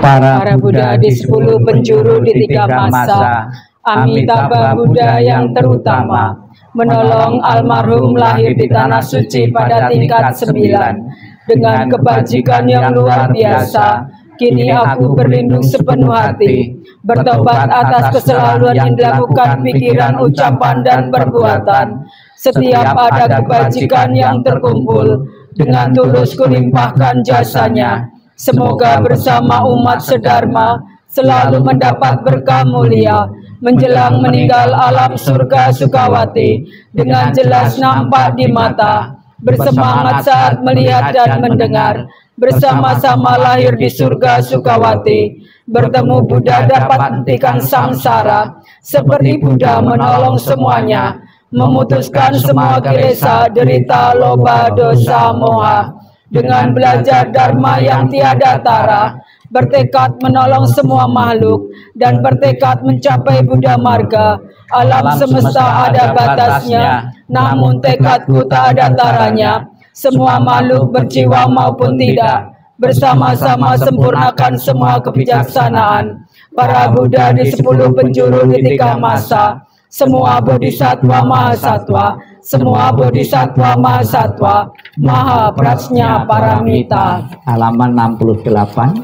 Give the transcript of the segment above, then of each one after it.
para Buddha di 10 penjuru di 3 masa, Amitabha Buddha yang terutama, menolong almarhum lahir di tanah suci pada tingkat 9 dengan kebajikan yang luar biasa. Kini aku berlindung sepenuh hati, bertobat atas keselaluan yang dilakukan pikiran, ucapan, dan perbuatan. Setiap ada kebajikan yang terkumpul, dengan tulus kulimpahkan jasanya. Semoga bersama umat sedharma selalu mendapat berkah mulia. Menjelang meninggal alam surga Sukawati dengan jelas nampak di mata. Bersemangat saat melihat dan mendengar. Bersama-sama lahir di surga Sukawati. Bertemu Buddha dapat hentikan samsara. Seperti Buddha menolong semuanya. Memutuskan semua kilesa, derita, loba, dosa, moha. Dengan belajar dharma yang tiada tara, bertekad menolong semua makhluk, dan bertekad mencapai Buddha Marga. Alam semesta ada batasnya, namun tekadku tak ada taranya. Semua makhluk berjiwa maupun tidak, bersama-sama sempurnakan semua kebijaksanaan. Para Buddha di 10 penjuru di 3 masa, semua bodhisatwa mahasatwa, semua bodhisatwa mahasatwa, maha prajna paramita. Halaman 68.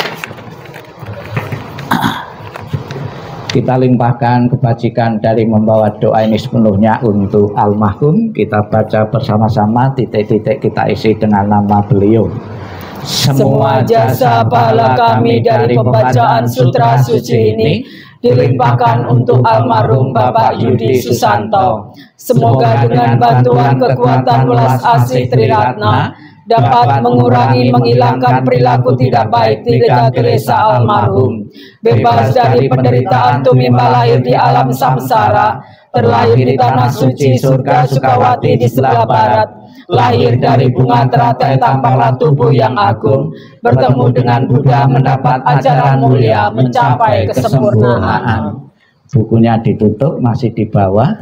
Kita limpahkan kebajikan dari membawa doa ini sepenuhnya untuk almarhum. Kita baca bersama-sama, titik-titik kita isi dengan nama beliau. Semua jasa pahala kami dari pembacaan sutra suci ini dilimpahkan untuk almarhum Bapak Yudi Susanto. Semoga dengan bantuan kekuatan welas asih Triratna dapat mengurangi, menghilangkan perilaku tidak baik di kilesa almarhum. Bebas dari penderitaan tumimba lahir di alam samsara, terlahir di tanah suci surga Sukawati di sebelah barat. Lahir dari bunga teratai tampaklah tubuh yang agung. Bertemu dengan Buddha mendapat ajaran mulia, mencapai kesempurnaan. Bukunya ditutup, masih di bawah.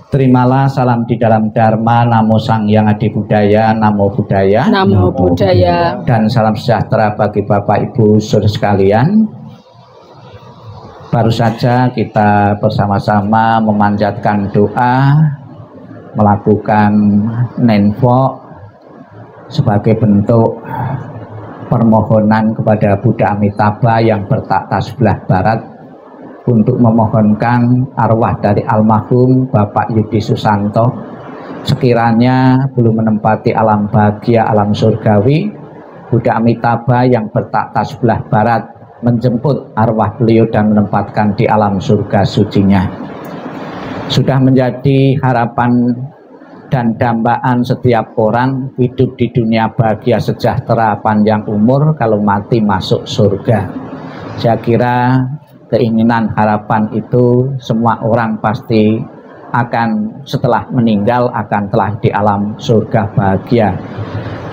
Terimalah salam di dalam Dharma, Namo Sang Hyang Adi Budaya, Namo Buddhaya, Namo Buddhaya. Dan salam sejahtera bagi Bapak Ibu saudara sekalian. Baru saja kita bersama-sama memanjatkan doa, melakukan nenfo sebagai bentuk permohonan kepada Buddha Amitabha yang bertakhta sebelah barat untuk memohonkan arwah dari almarhum Bapak Yudi Susanto sekiranya belum menempati alam bahagia, alam surgawi. Buddha Amitabha yang bertakhta sebelah barat menjemput arwah beliau dan menempatkan di alam surga sucinya. Sudah menjadi harapan dan dambaan setiap orang hidup di dunia bahagia, sejahtera, panjang umur, kalau mati masuk surga. Saya kira keinginan harapan itu semua orang pasti akan setelah meninggal akan telah di alam surga bahagia.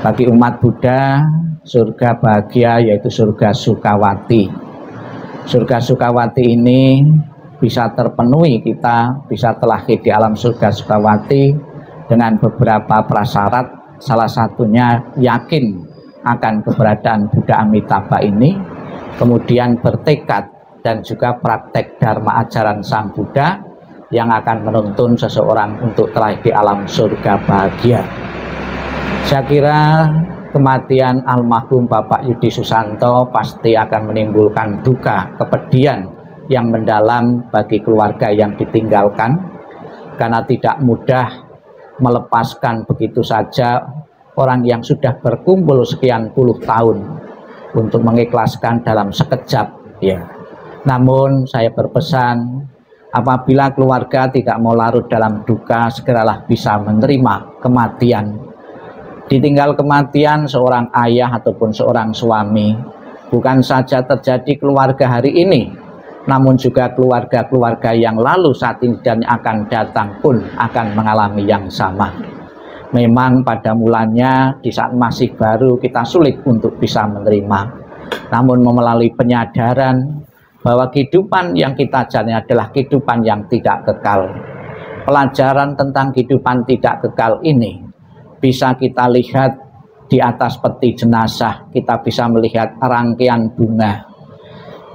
Bagi umat Buddha, surga bahagia yaitu surga Sukawati. Surga Sukawati ini bisa terpenuhi, kita bisa terlahir di alam surga Sukawati dengan beberapa prasyarat. Salah satunya yakin akan keberadaan Buddha Amitabha ini, kemudian bertekad dan juga praktek dharma ajaran Sang Buddha yang akan menuntun seseorang untuk terlahir di alam surga bahagia. Saya kira kematian almarhum Bapak Yudi Susanto pasti akan menimbulkan duka, kepedihan yang mendalam bagi keluarga yang ditinggalkan, karena tidak mudah melepaskan begitu saja orang yang sudah berkumpul sekian puluh tahun untuk mengikhlaskan dalam sekejap, ya. Namun saya berpesan, apabila keluarga tidak mau larut dalam duka, segeralah bisa menerima kematian. Ditinggal kematian seorang ayah ataupun seorang suami bukan saja terjadi keluarga hari ini, namun juga keluarga-keluarga yang lalu, saat ini, dan akan datang pun akan mengalami yang sama. Memang pada mulanya di saat masih baru kita sulit untuk bisa menerima, namun melalui penyadaran bahwa kehidupan yang kita jalani adalah kehidupan yang tidak kekal. Pelajaran tentang kehidupan tidak kekal ini bisa kita lihat di atas peti jenazah kita bisa melihat rangkaian bunga.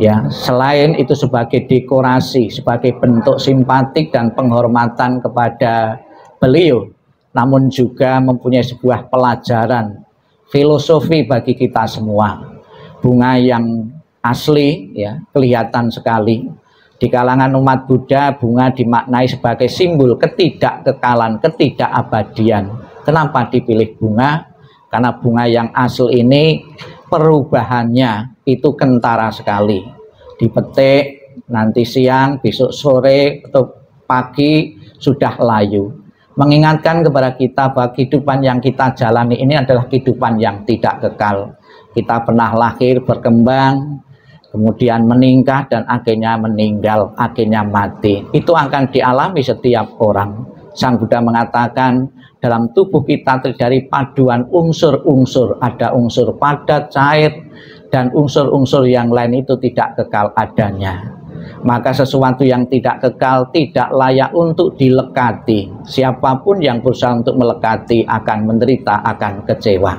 Ya, selain itu sebagai dekorasi, sebagai bentuk simpatik dan penghormatan kepada beliau, namun juga mempunyai sebuah pelajaran filosofi bagi kita semua. Bunga yang asli, ya, kelihatan sekali. Di kalangan umat Buddha, bunga dimaknai sebagai simbol ketidakkekalan, ketidakabadian. Kenapa dipilih bunga? Karena bunga yang asli ini perubahannya itu kentara sekali. Dipetik, nanti siang, besok sore, atau pagi sudah layu. Mengingatkan kepada kita bahwa kehidupan yang kita jalani ini adalah kehidupan yang tidak kekal. Kita pernah lahir, berkembang, kemudian meningkat, dan akhirnya meninggal, akhirnya mati. Itu akan dialami setiap orang. Sang Buddha mengatakan dalam tubuh kita terdiri paduan unsur-unsur, ada unsur padat, cair, dan unsur-unsur yang lain itu tidak kekal adanya. Maka sesuatu yang tidak kekal tidak layak untuk dilekati. Siapapun yang berusaha untuk melekati akan menderita, akan kecewa.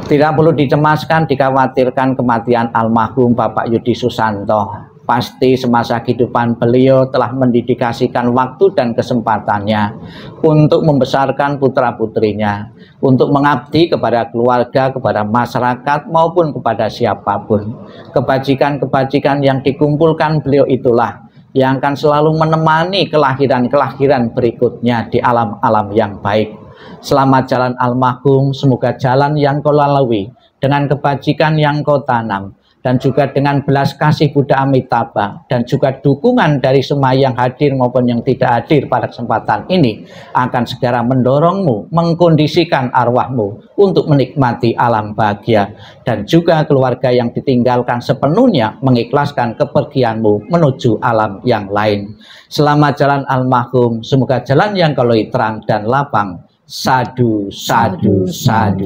Tidak perlu dicemaskan, dikhawatirkan kematian almarhum Bapak Yudi Susanto. Pasti semasa kehidupan beliau telah mendedikasikan waktu dan kesempatannya untuk membesarkan putra-putrinya, untuk mengabdi kepada keluarga, kepada masyarakat, maupun kepada siapapun. Kebajikan-kebajikan yang dikumpulkan beliau itulah yang akan selalu menemani kelahiran-kelahiran berikutnya di alam-alam yang baik. Selamat jalan almarhum, semoga jalan yang kau lalui dengan kebajikan yang kau tanam, dan juga dengan belas kasih Buddha Amitabha, dan juga dukungan dari semua yang hadir maupun yang tidak hadir pada kesempatan ini, akan segera mendorongmu, mengkondisikan arwahmu untuk menikmati alam bahagia, dan juga keluarga yang ditinggalkan sepenuhnya mengikhlaskan kepergianmu menuju alam yang lain. Selamat jalan almarhum, semoga jalan yang kau lalui terang dan lapang. Sadu, sadu, sadu.